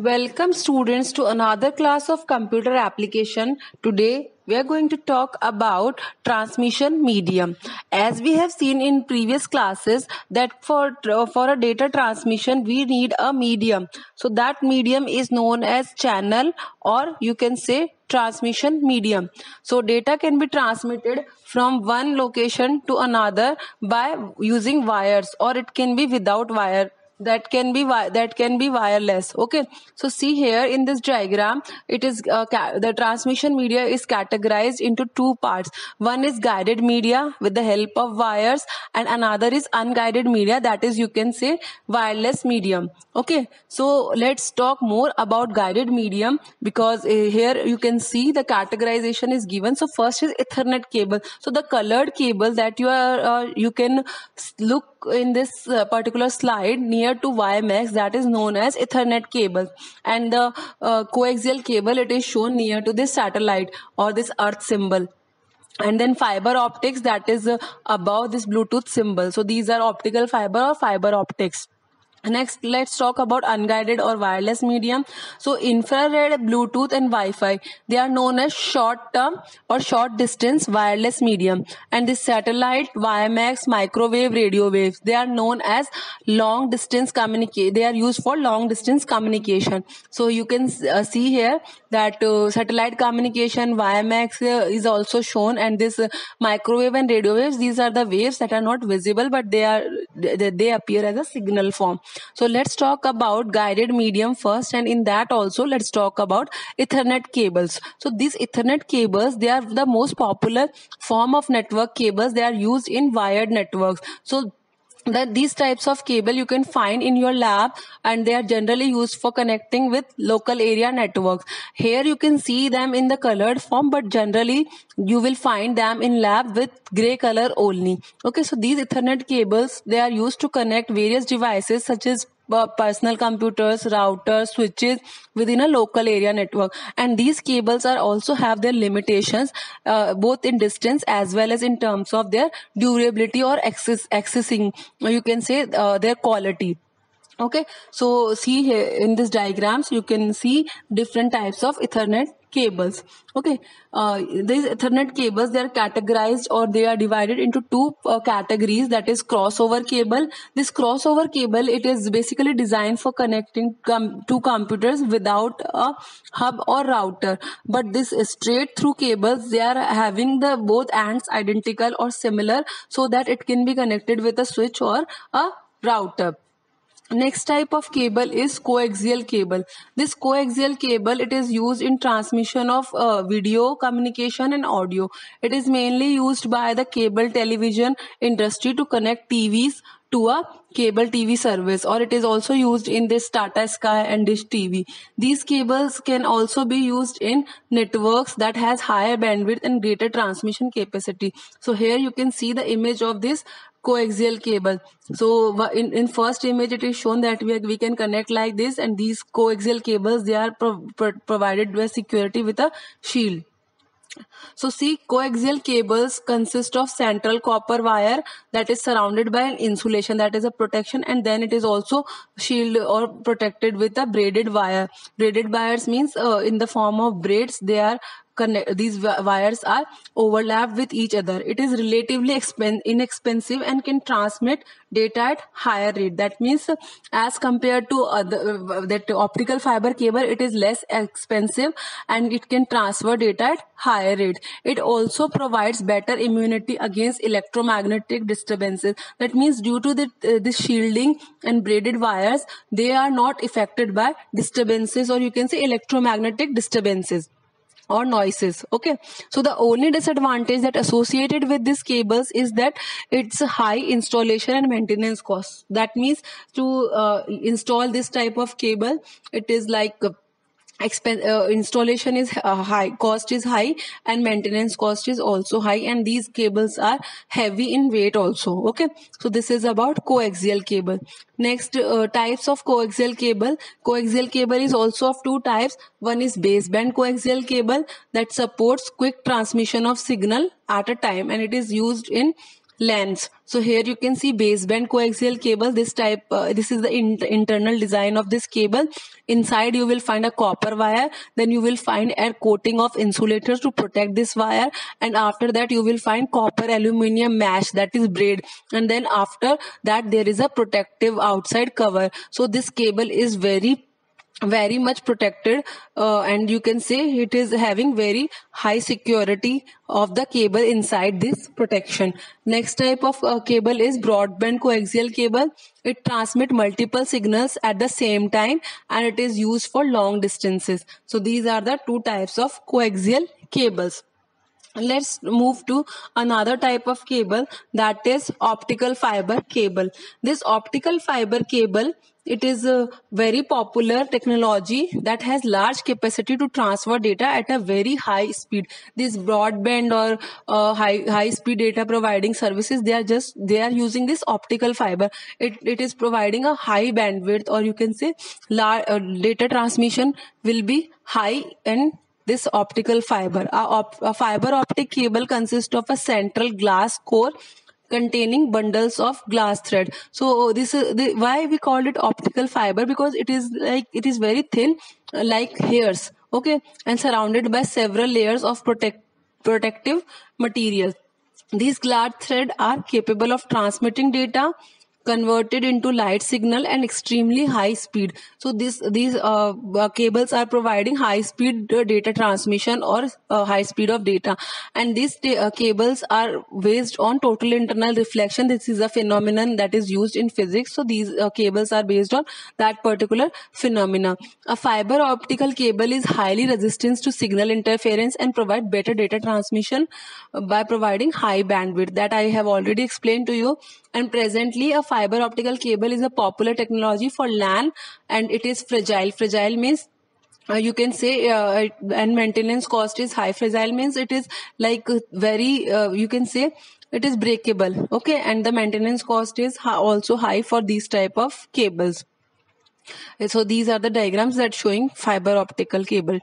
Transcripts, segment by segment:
Welcome students to another class of computer application. Today we are going to talk about transmission medium. As we have seen in previous classes that for a data transmission we need a medium. So that medium is known as channel, or you can say transmission medium. So data can be transmitted from one location to another by using wires, or it can be without wire. That can be wireless. Okay, so see here in this diagram, it is the transmission media is categorized into two parts. One is guided media with the help of wires, and another is unguided media, that is, you can say, wireless medium. Okay, so let's talk more about guided medium, because here you can see the categorization is given. So first is Ethernet cable. So the colored cable that you can look in this particular slide near to WiMAX, that is known as Ethernet cable, and the coaxial cable, it is shown near to this satellite or this earth symbol. And then fiber optics, that is above this Bluetooth symbol. So these are optical fiber or fiber optics. Next, let's talk about unguided or wireless medium. So infrared, Bluetooth and Wi-Fi, they are known as short term or short distance wireless medium. And this satellite, WiMAX, microwave, radio waves, they are known as long distance communication. They are used for long distance communication. So you can see here that satellite communication, WiMAX is also shown, and this microwave and radio waves, these are the waves that are not visible, but they appear as a signal form. So let's talk about guided medium first, and in that also let's talk about Ethernet cables. So these Ethernet cables, they are the most popular form of network cables. They are used in wired networks. So that these types of cable you can find in your lab, and they are generally used for connecting with local area networks. Here you can see them in the colored form, but generally you will find them in lab with gray color only. Okay, so these Ethernet cables, they are used to connect various devices such as personal computers, routers, switches within a local area network. And these cables are also have their limitations, both in distance as well as in terms of their durability or accessing, or you can say their quality. Okay, so see here in this diagrams, you can see different types of Ethernet cables. Okay, these Ethernet cables, they are categorized, or they are divided into two categories, that is crossover cable. This crossover cable, it is basically designed for connecting two computers without a hub or router. But this straight through cables, they are having the both ends identical or similar, so that it can be connected with a switch or a router. Next type of cable is coaxial cable. This coaxial cable, it is used in transmission of video communication and audio. It is mainly used by the cable television industry to connect TVs to a cable TV service, or it is also used in this Tata Sky and Dish TV. These cables can also be used in networks that has higher bandwidth and greater transmission capacity. So here you can see the image of this coaxial cable. So in first image, it is shown that we can connect like this, and these coaxial cables, they are provided with security with a shield. So see, coaxial cables consist of central copper wire that is surrounded by an insulation, that is a protection, and then it is also shielded or protected with a braided wire. Braided wires means in the form of braids, they are these wires are overlapped with each other. It is relatively inexpensive and can transmit data at higher rate. That means as compared to that optical fiber cable, it is less expensive and it can transfer data at higher rate. It also provides better immunity against electromagnetic disturbances. That means due to this shielding and braided wires, they are not affected by disturbances, or you can say electromagnetic disturbances or noises. Okay, so the only disadvantage that associated with these cables is that it's a high installation and maintenance cost. That means to install this type of cable, it is like installation is high, cost is high, and maintenance cost is also high, and these cables are heavy in weight also. Okay, so this is about coaxial cable. Next, types of coaxial cable. Coaxial cable is also of two types. One is baseband coaxial cable that supports quick transmission of signal at a time, and it is used in LANs. So here you can see baseband coaxial cable. This is the internal design of this cable. Inside you will find a copper wire. Then you will find a coating of insulators to protect this wire. And after that you will find copper aluminum mesh, that is braid. And then after that there is a protective outside cover. So this cable is very much protected, and you can say it is having very high security of the cable inside this protection. Next type of cable is broadband coaxial cable. It transmits multiple signals at the same time, and it is used for long distances. So these are the two types of coaxial cables. Let's move to another type of cable, that is optical fiber cable. This optical fiber cable, it is a very popular technology that has large capacity to transfer data at a very high speed. This broadband or high speed data providing services, they are using this optical fiber. It is providing a high bandwidth, or you can say data transmission will be high in this optical fiber. A fiber optic cable consists of a central glass core containing bundles of glass thread. So this is why we called it optical fiber, because it is very thin, like hairs, okay, and surrounded by several layers of protective material. These glass thread are capable of transmitting data converted into light signal and extremely high speed. So these cables are providing high speed data transmission, or high speed of data. And these cables are based on total internal reflection. This is a phenomenon that is used in physics. So these cables are based on that particular phenomena. A fiber optical cable is highly resistant to signal interference and provide better data transmission by providing high bandwidth, that I have already explained to you. And presently a fiber optical cable is a popular technology for LAN, and it is fragile. Fragile means you can say and maintenance cost is high. Fragile means it is like very you can say it is breakable, okay, and the maintenance cost is also high for these type of cables. So these are the diagrams that showing fiber optical cable.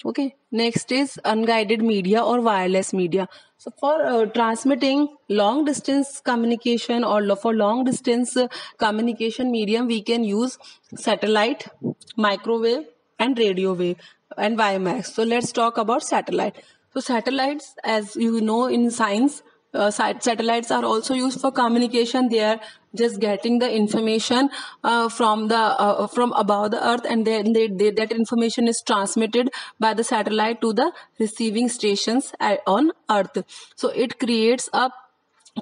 Okay, next is unguided media or wireless media. So for transmitting long distance communication, or for long distance communication medium, we can use satellite, microwave, and radio wave, and WiMAX. So let's talk about satellite. So satellites, as you know in science, satellites are also used for communication. They are just getting the information from above the earth, and then that information is transmitted by the satellite to the receiving stations on earth. So it creates a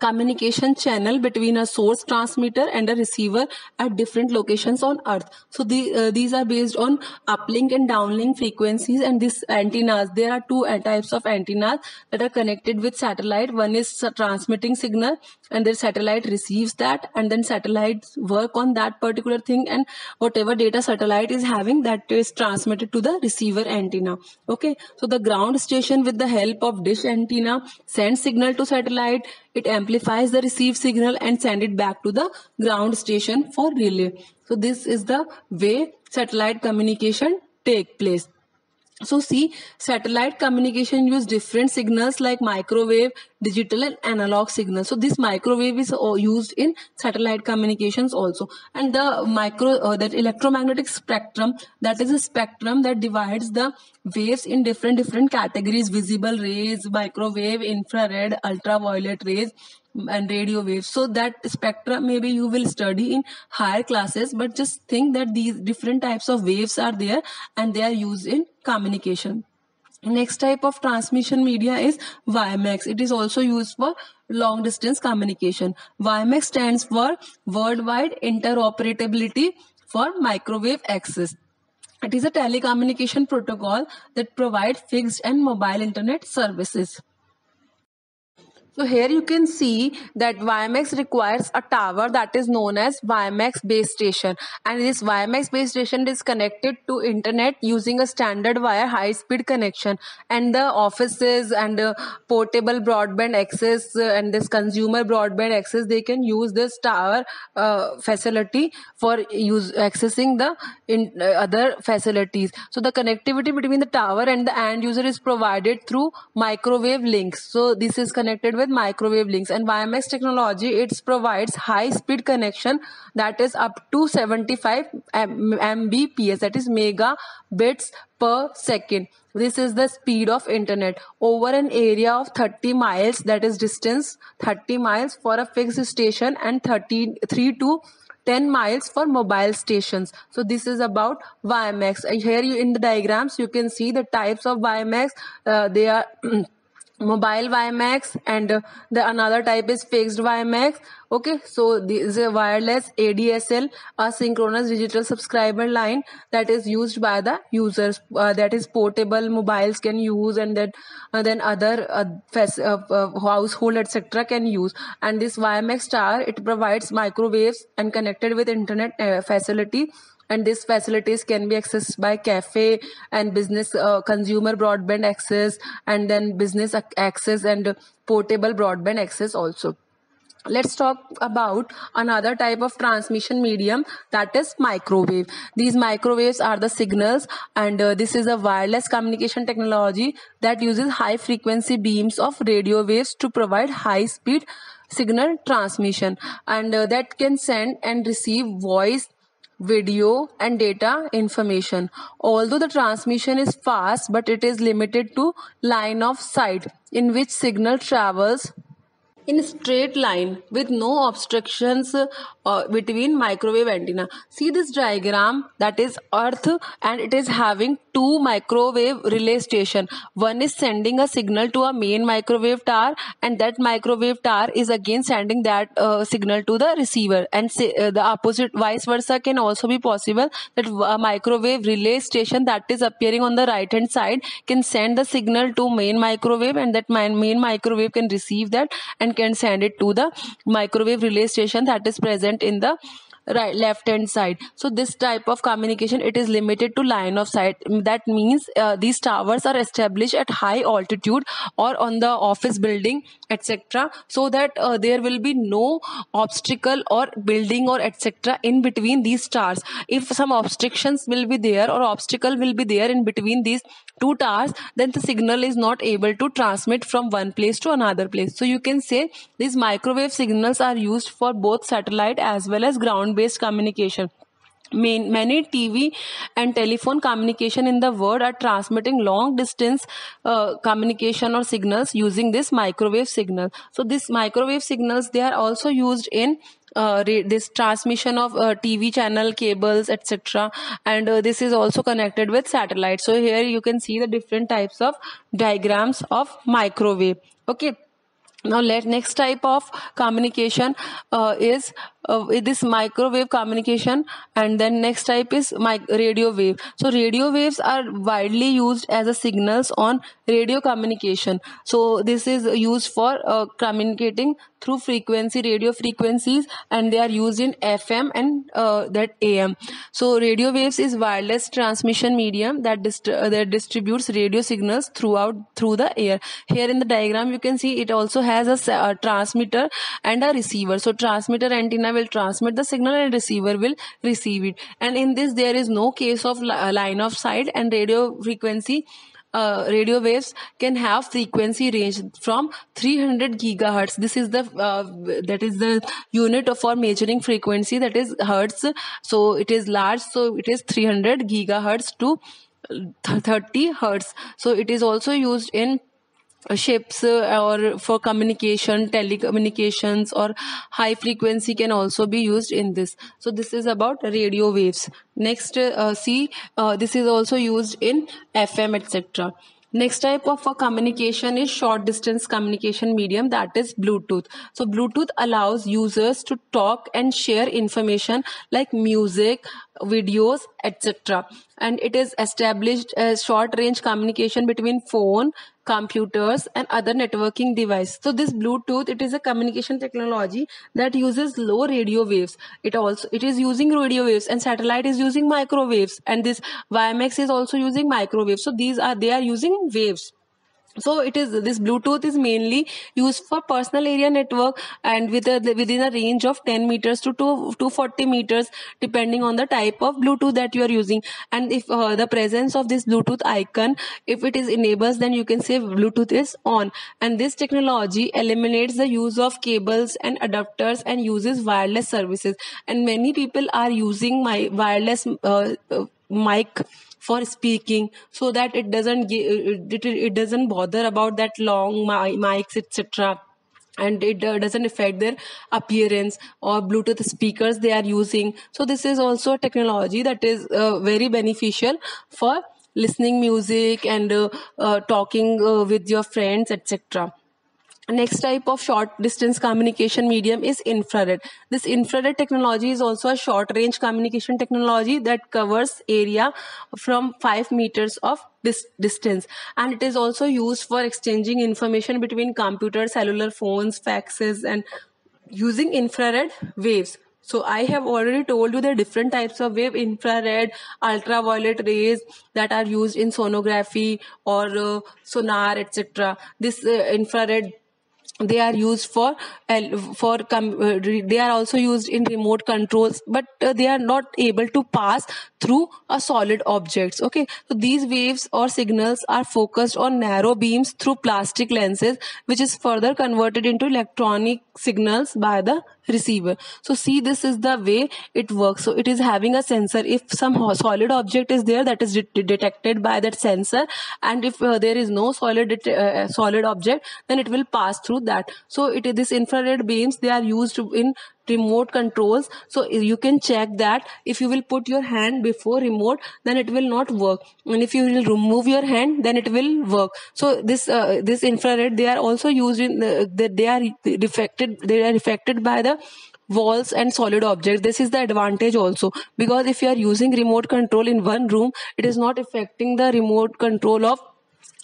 communication channel between a source transmitter and a receiver at different locations on earth. So these are based on uplink and downlink frequencies, and these antennas, there are two types of antennas that are connected with satellite. One is transmitting signal, and then satellite receives that, and then satellites work on that particular thing, and whatever data satellite is having, that is transmitted to the receiver antenna. Okay, so the ground station with the help of dish antenna sends signal to satellite. It amplifies the received signal and send it back to the ground station for relay. So this is the way satellite communication take place. So see, satellite communication use different signals like microwave, digital, and analog signals. So this microwave is used in satellite communications also. And the that electromagnetic spectrum, that is a spectrum that divides the waves in different categories: visible rays, microwave, infrared, ultraviolet rays, and radio waves. So that spectrum maybe you will study in higher classes, but just think that these different types of waves are there, and they are used in communication. Next type of transmission media is WiMAX. It is also used for long distance communication. WiMAX stands for Worldwide Interoperability for Microwave Access. It is a telecommunication protocol that provides fixed and mobile internet services. So here you can see that WiMAX requires a tower that is known as WiMAX base station, and this WiMAX base station is connected to internet using a standard wire high speed connection, and the offices and portable broadband access and this consumer broadband access, they can use this tower facility for accessing the other facilities. So the connectivity between the tower and the end user is provided through microwave links. So this is connected with with microwave links. And WiMAX technology, it provides high speed connection that is up to 75 Mbps, that is megabits per second. This is the speed of internet over an area of 30 miles, that is distance 30 miles for a fixed station and 33 to 10 miles for mobile stations. So this is about WiMAX. Here in the diagrams you can see the types of WiMAX. They are mobile WiMAX, and the another type is fixed WiMAX. Okay, so this is a wireless ADSL, asynchronous digital subscriber line, that is used by the users, that is portable mobiles can use, and that then other household etc can use. And this WiMAX tower, it provides microwaves and connected with internet facility, and these facilities can be accessed by cafe and business, consumer broadband access, and then business access and portable broadband access also. Let's talk about another type of transmission medium, that is microwave. These microwaves are the signals, and this is a wireless communication technology that uses high frequency beams of radio waves to provide high speed signal transmission, and that can send and receive voice, video and data information. Although the transmission is fast, but it is limited to line of sight, in which signal travels in a straight line with no obstructions between microwave antenna. See this diagram, that is earth, and it is having two microwave relay station. One is sending a signal to a main microwave tower, and that microwave tower is again sending that signal to the receiver, and the opposite vice versa can also be possible, that a microwave relay station that is appearing on the right hand side can send the signal to main microwave, and that main microwave can receive that and can send it to the microwave relay station that is present in the right left hand side. So this type of communication, it is limited to line of sight. That means these towers are established at high altitude or on the office building etc, so that there will be no obstacle or building or etc in between these towers. If some obstructions will be there or obstacle will be there in between these two towers, then the signal is not able to transmit from one place to another place. So you can say these microwave signals are used for both satellite as well as ground based communication. Many TV and telephone communication in the world are transmitting long distance communication or signals using this microwave signal. So these microwave signals, they are also used in this transmission of TV channel cables etc, and this is also connected with satellite. So here you can see the different types of diagrams of microwave. Okay, now next type of communication is this microwave communication, and then next type is radio wave. So radio waves are widely used as a signals on radio communication. So this is used for communicating through radio frequencies, and they are used in FM and that AM. So radio waves is wireless transmission medium that distributes radio signals through the air. Here in the diagram you can see it also has a transmitter and a receiver. So transmitter antenna will transmit the signal and receiver will receive it, and in this there is no case of line of sight, and radio frequency radio waves can have frequency range from 300 gigahertz. This is the that is the unit for measuring frequency, that is hertz. So it is large, so it is 300 gigahertz to 30 hertz. So it is also used in ships or for communication, telecommunications, or high frequency can also be used in this. So this is about radio waves. Next this is also used in FM etc. Next type of communication is short distance communication medium, that is Bluetooth. So Bluetooth allows users to talk and share information like music, videos etc, and it is established as short range communication between phone, computers and other networking devices. So this Bluetooth, it is a communication technology that uses low radio waves. It is using radio waves, and satellite is using microwaves, and this WiMAX is also using microwaves. So they are using waves. So it is, this Bluetooth is mainly used for personal area network, and within a range of 10 meters to 240 meters, depending on the type of Bluetooth that you are using. And if the presence of this Bluetooth icon, if it is enables, then you can say Bluetooth is on. And this technology eliminates the use of cables and adapters and uses wireless services. And many people are using my wireless mic for speaking, so that it doesn't it doesn't bother about that long mics, etc., and it doesn't affect their appearance, or Bluetooth speakers they are using. So this is also a technology that is very beneficial for listening music and talking with your friends, etc. Next type of short distance communication medium is infrared. This infrared technology is also a short range communication technology that covers area from 5 meters of distance, and it is also used for exchanging information between computers, cellular phones, faxes, and using infrared waves. So I have already told you the different types of wave: infrared, ultraviolet rays that are used in sonography or sonar, etc. This infrared, they are used for they are also used in remote controls, but they are not able to pass through a solid objects. Okay, so these waves or signals are focused on narrow beams through plastic lenses, which is further converted into electronic signals by the receiver. So see, this is the way it works. So it is having a sensor. If some solid object is there, that is detected by that sensor, and if there is no solid object, then it will pass through that. So this infrared beams, they are used in remote controls. So you can check that if you will put your hand before remote, then it will not work, and if you will remove your hand, then it will work. So this infrared, they are also used in they are affected by the walls and solid objects. This is the advantage also, because if you are using remote control in one room, it is not affecting the remote control of,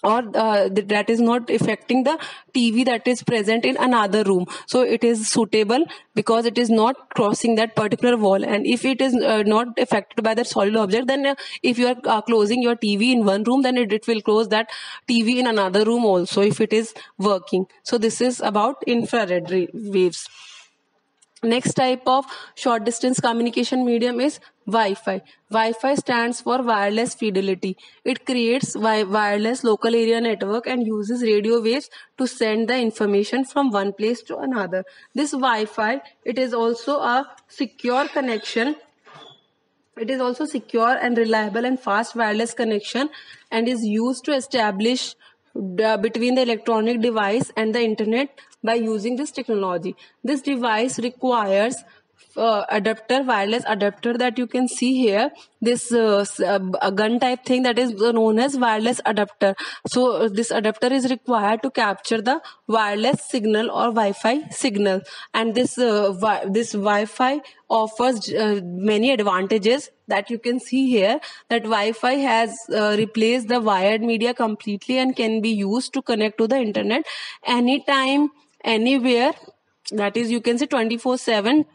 or that is not affecting the TV that is present in another room. So it is suitable because it is not crossing that particular wall. And if it is not affected by that solid object, then if you are closing your TV in one room, then it will close that TV in another room also if it is working. So this is about infrared waves. Next type of short distance communication medium is Wi-Fi. Wi-Fi stands for wireless fidelity. It creates wireless local area network and uses radio waves to send the information from one place to another. This Wi-Fi, it is also a secure connection. It is also secure and reliable and fast wireless connection, and is used to establish between the electronic device and the internet by using this technology. This device requires wireless adapter that you can see here. This a gun type thing that is known as wireless adapter. So this adapter is required to capture the wireless signal or Wi-Fi signal, and this Wi-Fi offers many advantages that you can see here. That Wi-Fi has replaced the wired media completely and can be used to connect to the internet anytime, anywhere. That is, you can say 24/7,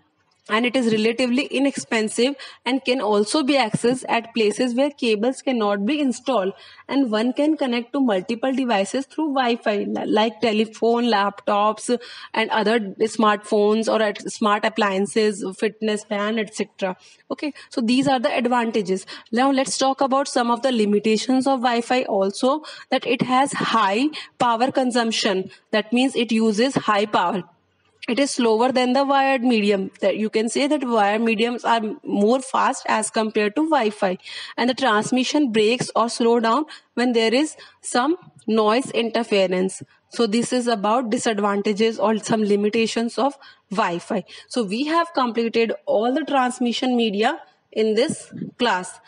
and it is relatively inexpensive and can also be accessed at places where cables cannot be installed, and one can connect to multiple devices through Wi-Fi, like telephone, laptops, and other smartphones or smart appliances, fitness band, etc. Okay, so these are the advantages. Now let's talk about some of the limitations of Wi-Fi also. That it has high power consumption. That means it uses high power. It is slower than the wired medium. That you can say that wired mediums are more fast as compared to Wi-Fi, and the transmission breaks or slow down when there is some noise interference. So this is about disadvantages or some limitations of Wi-Fi. So we have completed all the transmission media in this class.